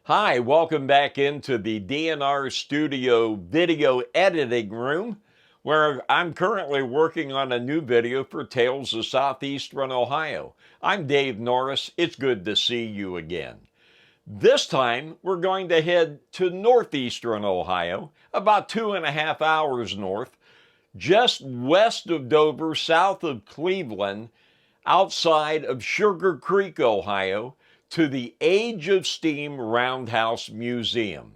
Hi, welcome back into the DNR Studio video editing room, where I'm currently working on a new video for Tales of Southeastern Ohio. I'm Dave Norris. It's good to see you again. This time, we're going to head to northeastern Ohio, about 2.5 hours north, just west of Dover, south of Cleveland, outside of Sugar Creek, Ohio, to the Age of Steam Roundhouse Museum.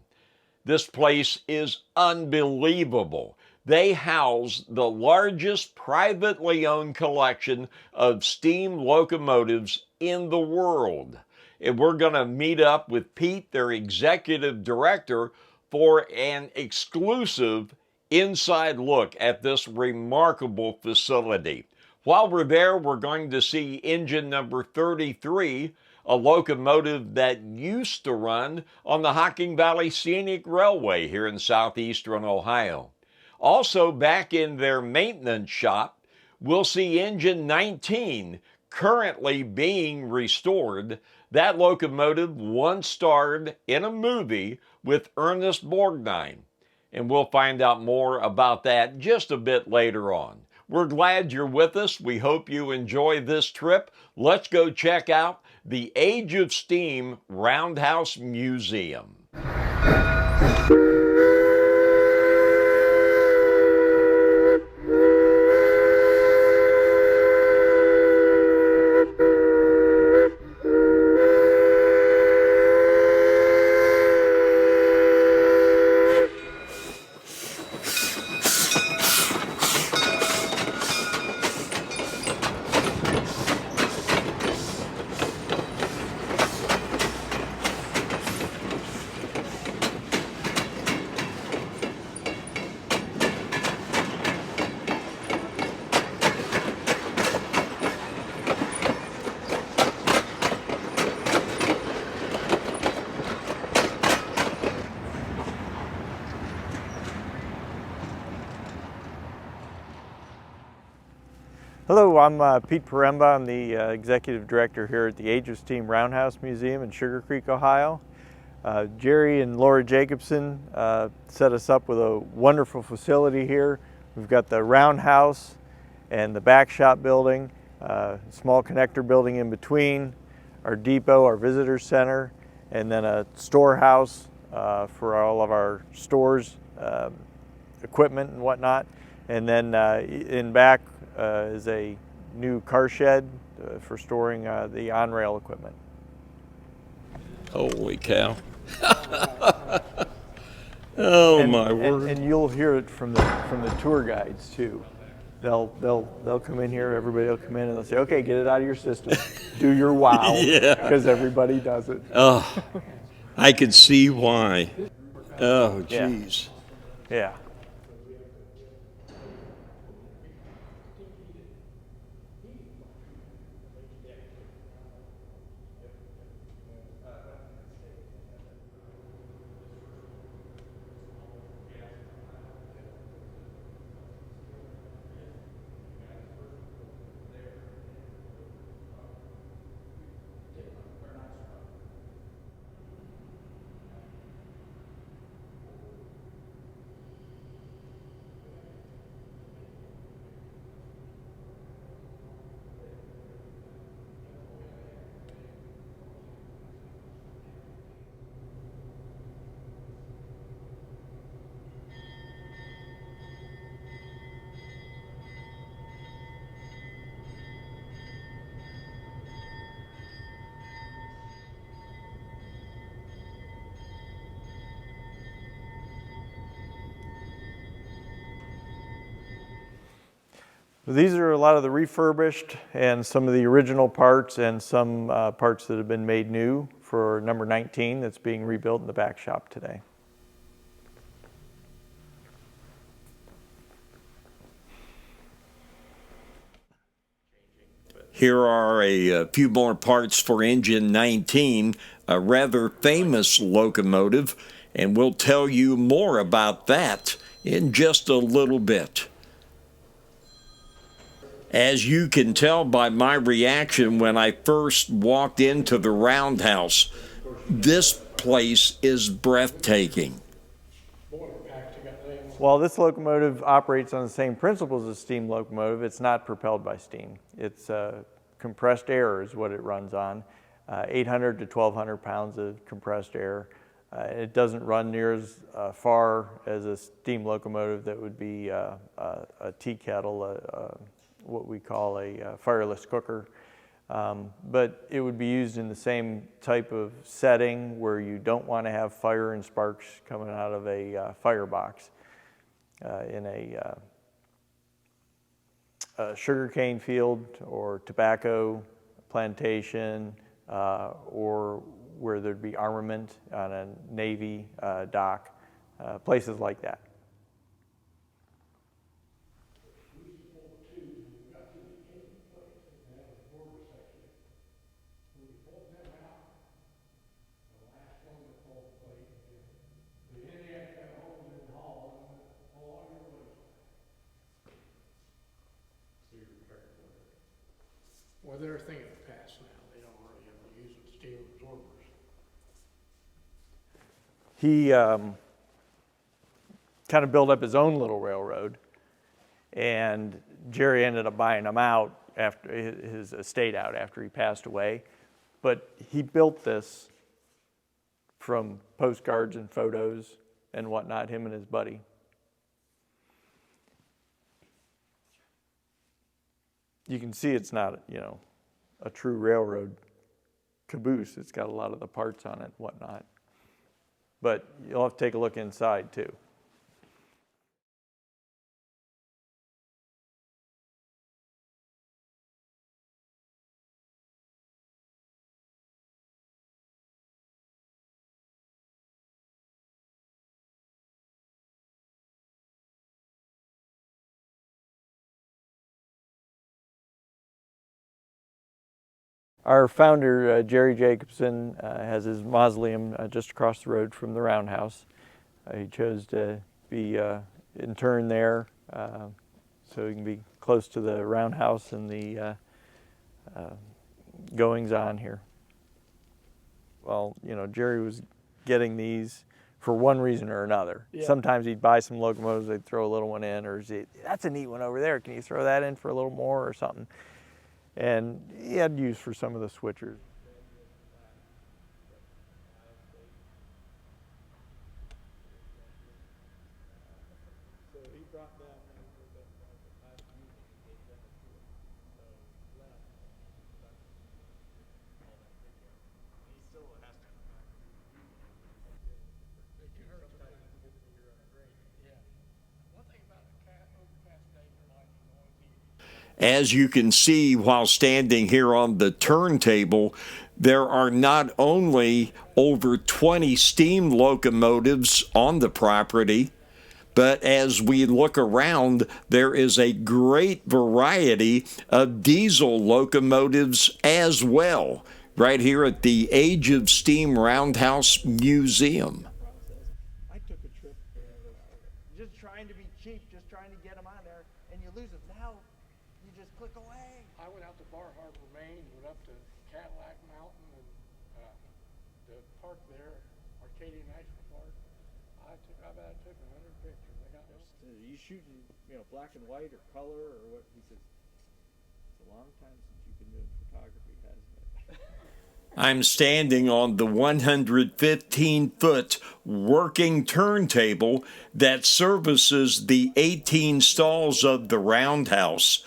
This place is unbelievable. They house the largest privately owned collection of steam locomotives in the world. And we're going to meet up with Pete, their executive director, for an exclusive inside look at this remarkable facility. While we're there, we're going to see engine number 33, a locomotive that used to run on the Hocking Valley Scenic Railway here in southeastern Ohio. Also, back in their maintenance shop, we'll see engine 19 currently being restored. That locomotive once starred in a movie with Ernest Borgnine, and we'll find out more about that just a bit later on. We're glad you're with us. We hope you enjoy this trip. Let's go check out the Age of Steam Roundhouse Museum. Hello, I'm Pete Poremba. I'm the Executive Director here at the Age of Steam Roundhouse Museum in Sugar Creek, Ohio. Jerry and Laura Jacobson set us up with a wonderful facility here. We've got the Roundhouse and the back shop building, small connector building in between, our depot, our visitor center, and then a storehouse for all of our stores, equipment and whatnot. And then in back is a new car shed for storing the on-rail equipment. Holy cow. Oh, my word. And you'll hear it from the tour guides too. They'll come in here, everybody will come in and they'll say, okay, get it out of your system. Do your wow. Yeah. Because everybody does it. Oh, I could see why. Oh, geez. Yeah. These are a lot of the refurbished and some of the original parts and some parts that have been made new for number 19 that's being rebuilt in the back shop today. Here are a few more parts for engine 19, a rather famous locomotive, and we'll tell you more about that in just a little bit. As you can tell by my reaction when I first walked into the Roundhouse, this place is breathtaking. While this locomotive operates on the same principles as a steam locomotive, it's not propelled by steam. It's compressed air is what it runs on, 800 to 1,200 pounds of compressed air. It doesn't run near as far as a steam locomotive that would be a tea kettle, what we call a fireless cooker. But it would be used in the same type of setting where you don't want to have fire and sparks coming out of a firebox. In a sugarcane field or tobacco plantation, or where there'd be armament on a Navy dock, places like that. Well, they're a thing of the past now. They don't really ever use steel absorbers. He kind of built up his own little railroad, and Jerry ended up buying him out after his estate out after he passed away. But he built this from postcards and photos and whatnot, him and his buddy. You can see it's not, a true railroad caboose. It's got a lot of the parts on it and whatnot. But you'll have to take a look inside too. Our founder, Jerry Jacobson, has his mausoleum just across the road from the Roundhouse. He chose to be interned there so he can be close to the Roundhouse and the goings on here. Well, Jerry was getting these for one reason or another. Yeah. Sometimes he'd buy some locomotives, they'd throw a little one in, or that's a neat one over there, can you throw that in for a little more or something? And he had use for some of the switchers. So he brought them As you can see while standing here on the turntable, there are not only over 20 steam locomotives on the property, but as we look around, there is a great variety of diesel locomotives as well, right here at the Age of Steam Roundhouse Museum. I took a trip just trying to be cheap, just trying to get them on there, and you lose them. Now you just click away. I went out to Bar Harbor, Maine, went up to Cadillac Mountain, and the park there, Arcadia National Park. I bet I took 100 pictures. I got you shooting, black and white or color or what? He says, it's a long time since you've been doing photography, hasn't it? I'm standing on the 115-foot working turntable that services the 18 stalls of the Roundhouse.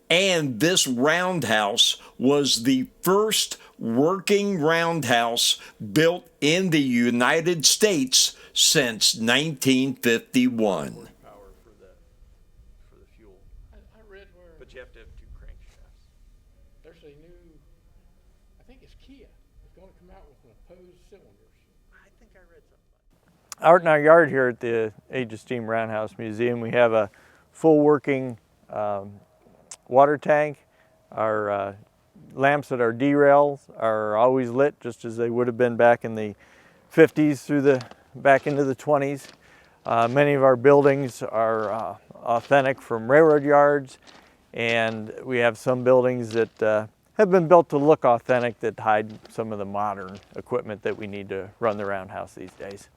And this Roundhouse was the first working roundhouse built in the United States since 1951. Power for the fuel. I read where. But you have to have 2 crankshafts. There's a new, I think it's Kia. It's going to come out with opposed cylinders. I think I read something. Out in our yard here at the Age of Steam Roundhouse Museum, we have a full working water tank. Our lamps at our derails are always lit, just as they would have been back in the 50s back into the 20s. Many of our buildings are authentic from railroad yards, and we have some buildings that have been built to look authentic, that hide some of the modern equipment that we need to run the Roundhouse these days.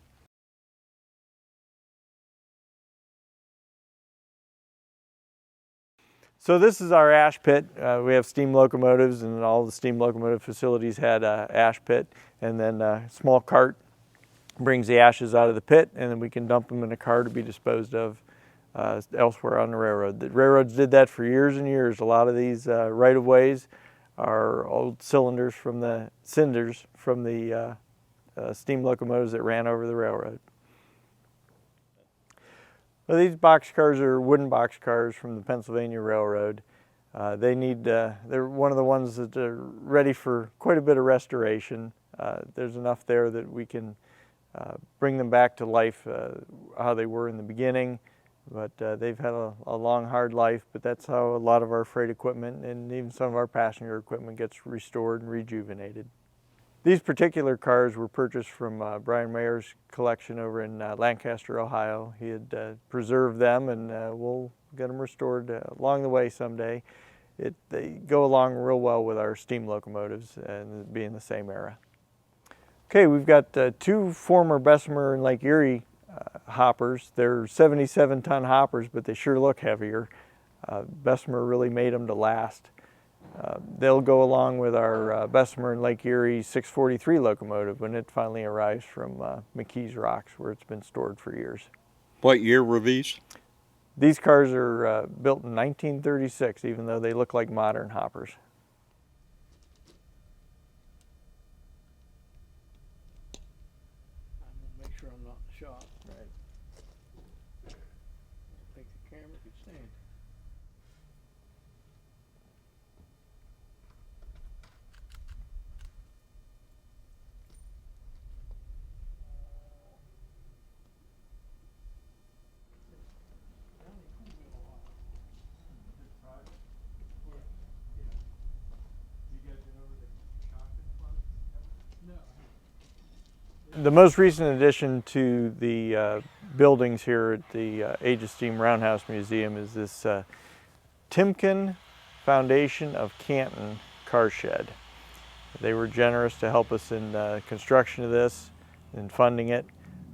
So this is our ash pit. We have steam locomotives, and all the steam locomotive facilities had an ash pit, and then a small cart brings the ashes out of the pit, and then we can dump them in a car to be disposed of elsewhere on the railroad. The railroads did that for years and years. A lot of these right-of-ways are old cinders from the steam locomotives that ran over the railroad. Well, these boxcars are wooden boxcars from the Pennsylvania Railroad. They're one of the ones that are ready for quite a bit of restoration. There's enough there that we can bring them back to life how they were in the beginning, but they've had a long, hard life, but that's how a lot of our freight equipment and even some of our passenger equipment gets restored and rejuvenated. These particular cars were purchased from Brian Mayer's collection over in Lancaster, Ohio. He had preserved them, and we'll get them restored along the way someday. They go along real well with our steam locomotives and being the same era. Okay, we've got two former Bessemer and Lake Erie hoppers. They're 77-ton hoppers, but they sure look heavier. Bessemer really made them to last. They'll go along with our Bessemer and Lake Erie 643 locomotive when it finally arrives from McKees Rocks, where it's been stored for years. What year were these? These cars are built in 1936, even though they look like modern hoppers. I'm gonna make sure I'm not in the shop. Right. I don't think the camera could stand. The most recent addition to the buildings here at the Age of Steam Roundhouse Museum is this Timken Foundation of Canton car shed. They were generous to help us in construction of this and funding it,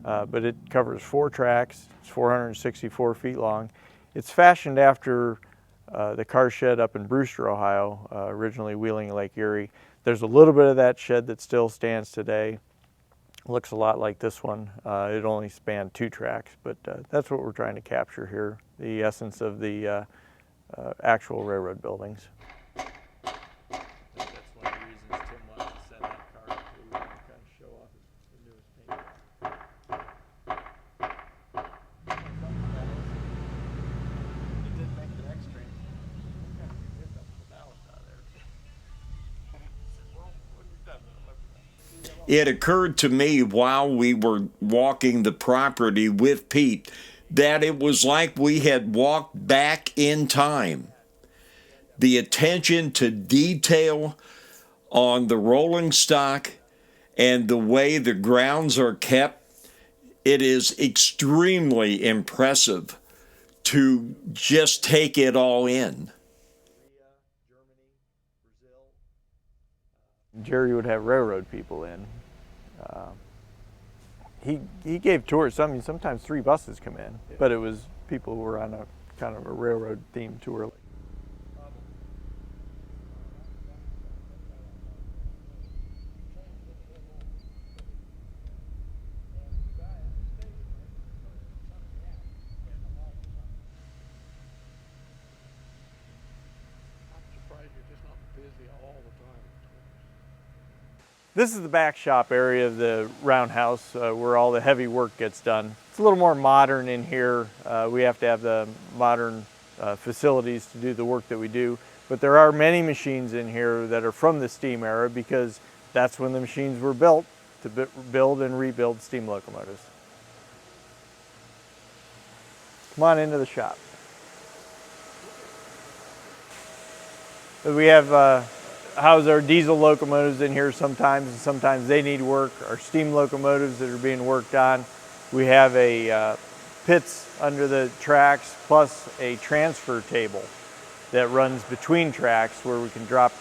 but it covers 4 tracks. It's 464 feet long. It's fashioned after the car shed up in Brewster, Ohio, originally Wheeling Lake Erie. There's a little bit of that shed that still stands today. Looks a lot like this one. It only spanned 2 tracks, but that's what we're trying to capture here, the essence of the actual railroad buildings. That's one of the reasons Tim wanted to send that car up, so we wanted to kind of show off the newest paint. It didn't make the next train. It occurred to me while we were walking the property with Pete that it was like we had walked back in time. The attention to detail on the rolling stock and the way the grounds are kept, it is extremely impressive to just take it all in. Jerry would have railroad people in. He gave tours. Sometimes 3 buses come in, but it was people who were on a kind of a railroad themed tour. I'm surprised you're just not busy all the time. This is the back shop area of the Roundhouse where all the heavy work gets done. It's a little more modern in here. We have to have the modern facilities to do the work that we do, but there are many machines in here that are from the steam era because that's when the machines were built to build and rebuild steam locomotives. Come on into the shop. We have house our diesel locomotives in here sometimes, and sometimes they need work. Our steam locomotives that are being worked on. We have a pits under the tracks plus a transfer table that runs between tracks where we can drop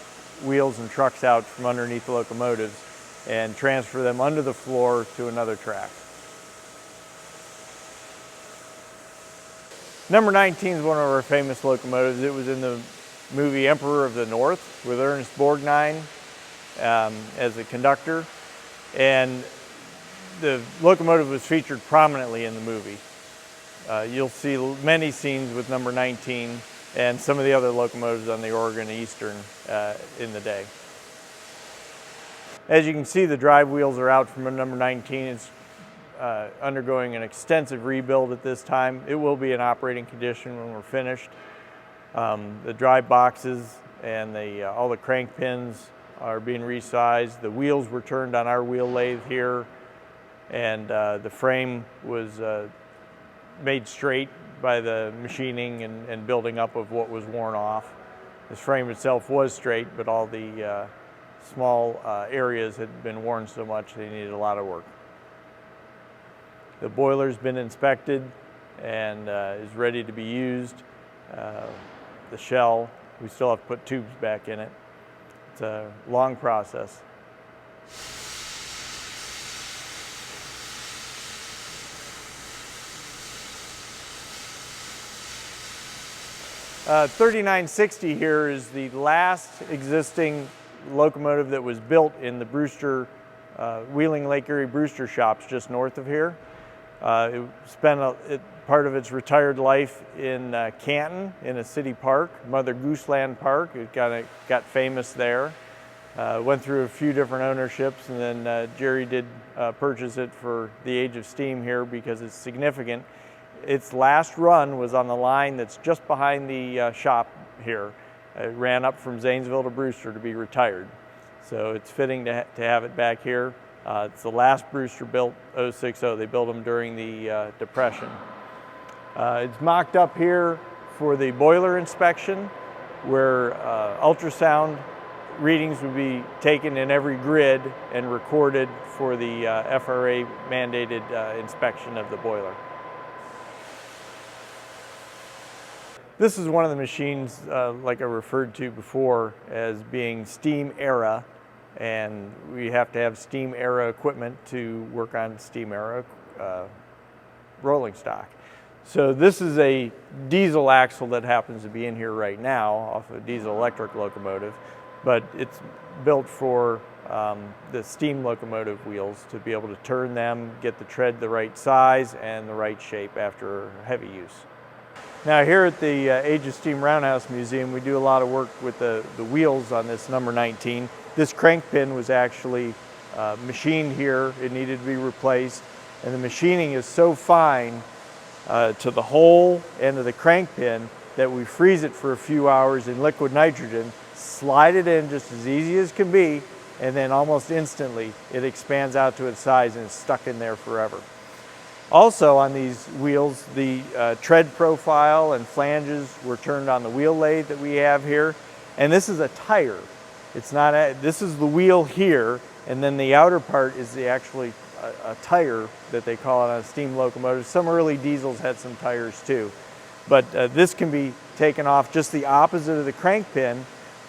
wheels and trucks out from underneath the locomotives and transfer them under the floor to another track. Number 19 is one of our famous locomotives. It was in the movie Emperor of the North with Ernest Borgnine as a conductor, and the locomotive was featured prominently in the movie. You'll see many scenes with number 19 and some of the other locomotives on the Oregon Eastern in the day. As you can see, the drive wheels are out from number 19. It's undergoing an extensive rebuild at this time. It will be in operating condition when we're finished. The drive boxes and all the crank pins are being resized. The wheels were turned on our wheel lathe here, and the frame was made straight by the machining and building up of what was worn off. This frame itself was straight, but all the small areas had been worn so much they needed a lot of work. The boiler's been inspected and is ready to be used. The shell, we still have to put tubes back in it. It's a long process. Uh, 3960 here is the last existing locomotive that was built in the Brewster, Wheeling Lake Erie Brewster shops just north of here. It spent part of its retired life in Canton in a city park, Mother Gooseland Park. It got famous there. Went through a few different ownerships, and then Jerry did purchase it for the age of steam here because it's significant. Its last run was on the line that's just behind the shop here. It ran up from Zanesville to Brewster to be retired. So it's fitting to have it back here. It's the last Brewster built 060. They built them during the Depression. It's mocked up here for the boiler inspection, where ultrasound readings would be taken in every grid and recorded for the FRA mandated inspection of the boiler. This is one of the machines, like I referred to before, as being steam era, and we have to have steam era equipment to work on steam era rolling stock. So this is a diesel axle that happens to be in here right now off a diesel electric locomotive, but it's built for the steam locomotive wheels to be able to turn them, get the tread the right size and the right shape after heavy use. Now here at the Age of Steam Roundhouse Museum, we do a lot of work with the wheels on this number 19. This crank pin was actually machined here. It needed to be replaced, and the machining is so fine to the hole and to the crank pin that we freeze it for a few hours in liquid nitrogen, slide it in just as easy as can be, and then almost instantly it expands out to its size and is stuck in there forever. Also on these wheels, the tread profile and flanges were turned on the wheel lathe that we have here. And this is a tire. It's not this is the wheel here, and then the outer part is actually a tire that they call it on a steam locomotive. Some early diesels had some tires too. But this can be taken off just the opposite of the crank pin.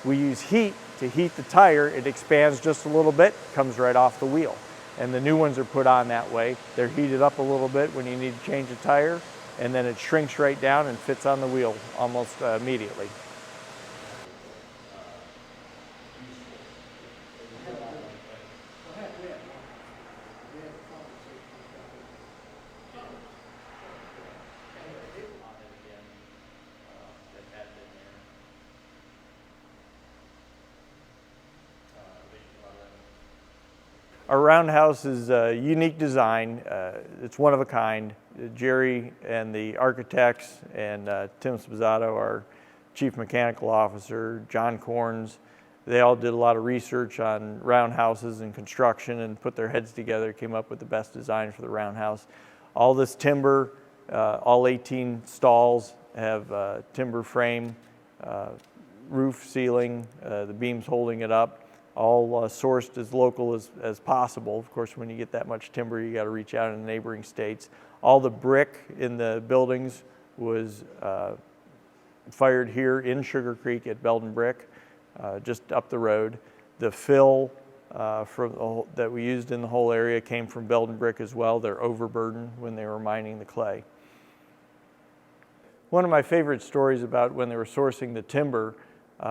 We use heat to heat the tire. It expands just a little bit, comes right off the wheel. And the new ones are put on that way. They're heated up a little bit when you need to change a tire, and then it shrinks right down and fits on the wheel almost immediately. Our Roundhouse is a unique design. It's one of a kind. Jerry and the architects and Tim Spizzato, our chief mechanical officer, John Corns, they all did a lot of research on roundhouses and construction and put their heads together, came up with the best design for the roundhouse. All this timber, all 18 stalls have timber frame, roof, ceiling, the beams holding it up. All sourced as local as possible. Of course, when you get that much timber, you got to reach out in the neighboring states. All the brick in the buildings was fired here in Sugar Creek at Belden Brick. just up the road. The fill that we used in the whole area came from Belden Brick as well. They're overburdened when they were mining the clay. One of my favorite stories about when they were sourcing the timber,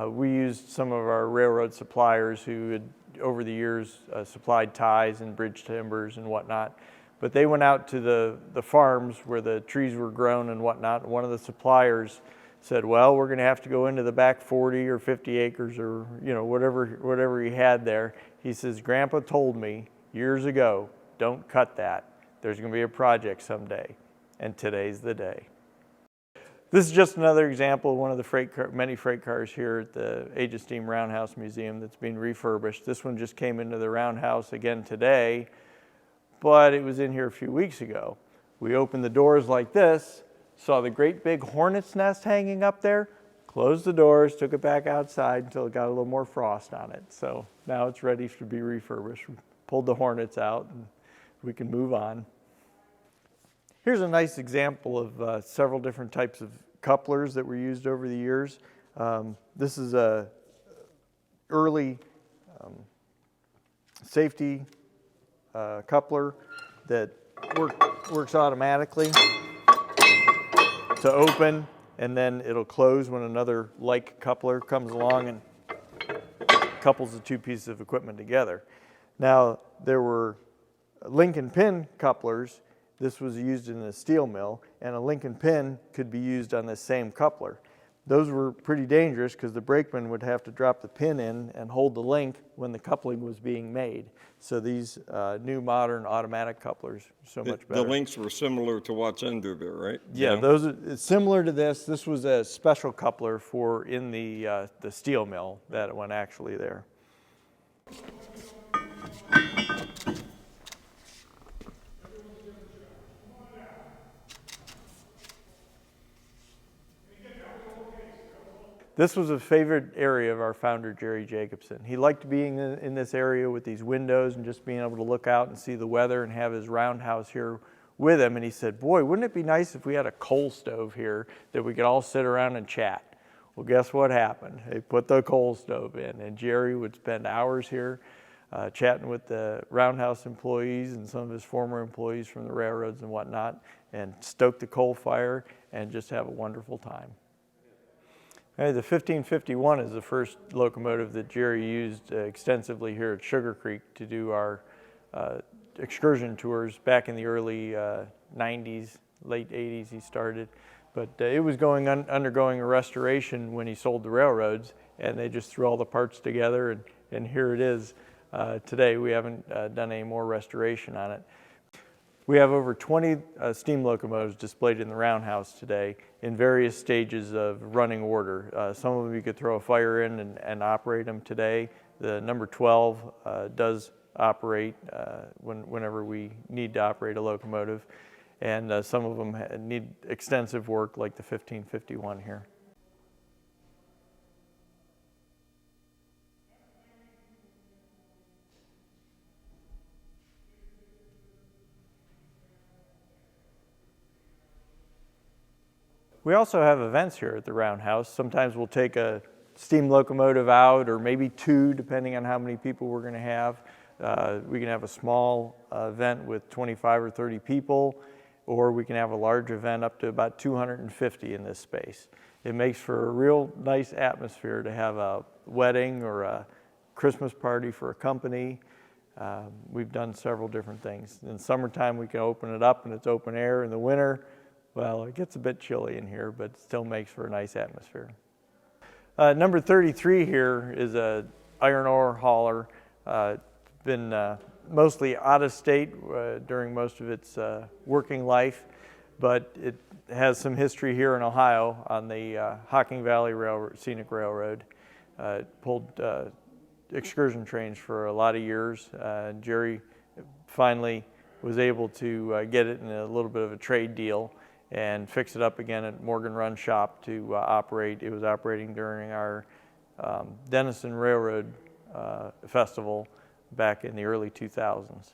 we used some of our railroad suppliers who had over the years supplied ties and bridge timbers and whatnot. But they went out to the farms where the trees were grown and whatnot. And one of the suppliers said, well, we're going to have to go into the back 40 or 50 acres or whatever he had there. He says, Grandpa told me years ago, don't cut that. There's going to be a project someday. And today's the day. This is just another example of one of the many freight cars here at the Age of Steam Roundhouse Museum that's being refurbished. This one just came into the Roundhouse again today, but it was in here a few weeks ago. We opened the doors like this, saw the great big hornet's nest hanging up there, closed the doors, took it back outside until it got a little more frost on it. So now it's ready to be refurbished. We pulled the hornets out and we can move on. Here's a nice example of several different types of couplers that were used over the years. This is a early safety coupler that works automatically to open, and then it'll close when another like coupler comes along and couples the two pieces of equipment together. Now, there were link and pin couplers. This was used in a steel mill, and a link and pin could be used on this same coupler. Those were pretty dangerous because the brakeman would have to drop the pin in and hold the link when the coupling was being made. So these new modern automatic couplers are so much better. The links were similar to what's under there, right? Yeah, those are similar to this. This was a special coupler for in the steel mill that went actually there. This was a favorite area of our founder, Jerry Jacobson. He liked being in this area with these windows and just being able to look out and see the weather and have his roundhouse here with him. And he said, boy, wouldn't it be nice if we had a coal stove here that we could all sit around and chat? Well, guess what happened? They put the coal stove in, and Jerry would spend hours here chatting with the Roundhouse employees and some of his former employees from the railroads and whatnot, and stoke the coal fire and just have a wonderful time. The 1551 is the first locomotive that Jerry used extensively here at Sugar Creek to do our excursion tours back in the early 90s, late 80s he started. But it was undergoing a restoration when he sold the railroads, and they just threw all the parts together, and here it is today. We haven't done any more restoration on it. We have over 20 steam locomotives displayed in the Roundhouse today in various stages of running order. Some of them you could throw a fire in and operate them today. The number 12 does operate whenever we need to operate a locomotive. And some of them need extensive work like the 1551 here. We also have events here at the Roundhouse. Sometimes we'll take a steam locomotive out, or maybe two, depending on how many people we're going to have. We can have a small event with 25 or 30 people, or we can have a large event up to about 250 in this space. It makes for a real nice atmosphere to have a wedding or a Christmas party for a company. We've done several different things. In summertime, we can open it up and it's open air. In the winter, well, it gets a bit chilly in here, but it still makes for a nice atmosphere. Number 33 here is a iron ore hauler. Been mostly out of state during most of its working life, but it has some history here in Ohio on the Hocking Valley Railroad, Scenic Railroad. It pulled excursion trains for a lot of years. Jerry finally was able to get it in a little bit of a trade deal and fix it up again at Morgan Run Shop to operate. It was operating during our Denison Railroad Festival back in the early 2000s.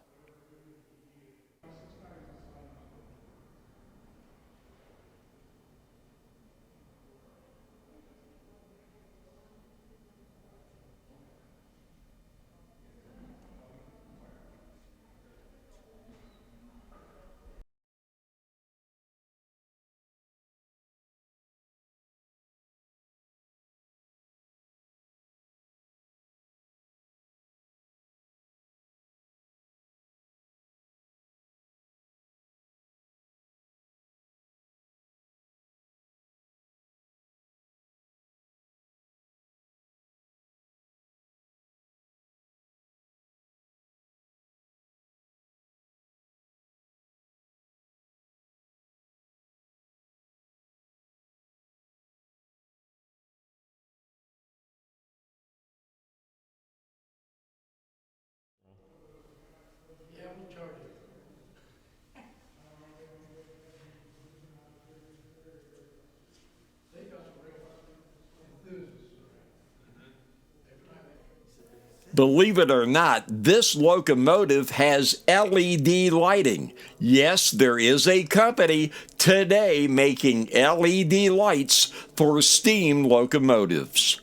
Believe it or not, this locomotive has LED lighting. Yes, there is a company today making LED lights for steam locomotives.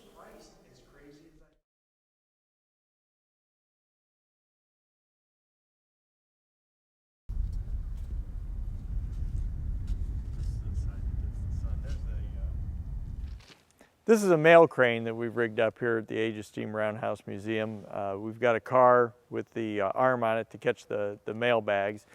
This is a mail crane that we've rigged up here at the Age of Steam Roundhouse Museum. We've got a car with the arm on it to catch the mail bags.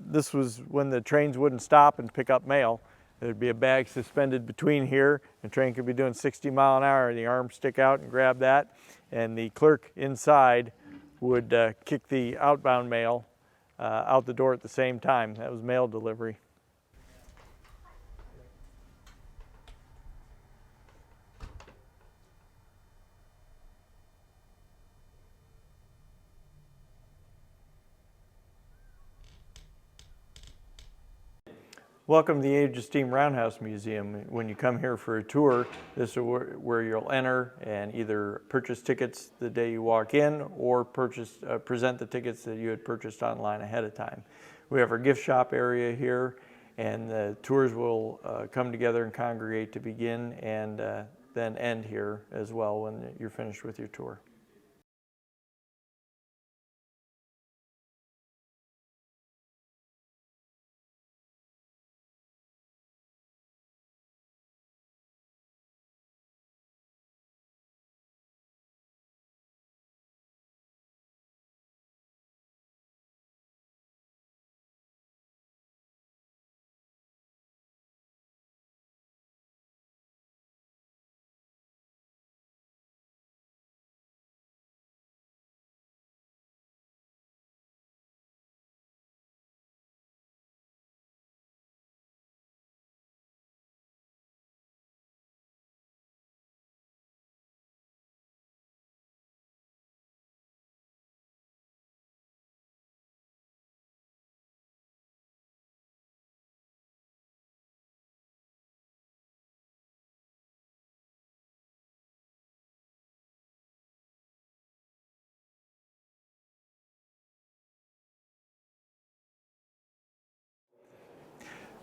This was when the trains wouldn't stop and pick up mail. There'd be a bag suspended between here, and the train could be doing 60 miles an hour, and the arm stick out and grab that, and the clerk inside would kick the outbound mail out the door at the same time. That was mail delivery. Welcome to the Age of Steam Roundhouse Museum. When you come here for a tour, this is where you'll enter and either purchase tickets the day you walk in or present the tickets that you had purchased online ahead of time. We have our gift shop area here, and the tours will come together and congregate to begin and then end here as well when you're finished with your tour.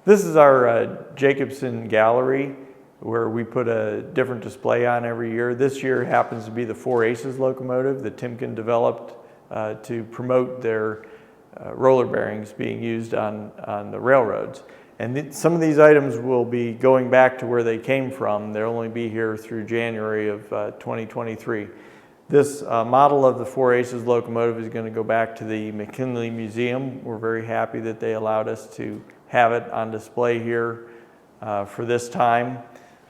This is our Jacobson Gallery, where we put a different display on every year. This year happens to be the 4 Aces locomotive that Timken developed to promote their roller bearings being used on the railroads. And some of these items will be going back to where they came from. They'll only be here through January of 2023. This model of the 4 Aces locomotive is going to go back to the McKinley Museum. We're very happy that they allowed us to have it on display here for this time.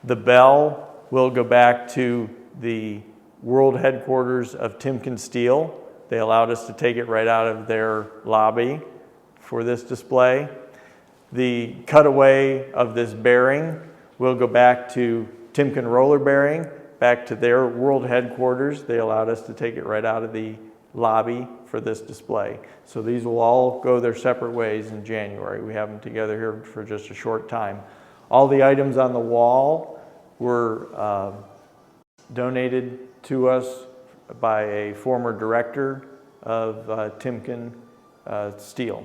The bell will go back to the world headquarters of Timken Steel. They allowed us to take it right out of their lobby for this display. The cutaway of this bearing will go back to Timken Roller Bearing, back to their world headquarters. They allowed us to take it right out of the lobby for this display. So these will all go their separate ways in January. We have them together here for just a short time. All the items on the wall were donated to us by a former director of Timken Steel.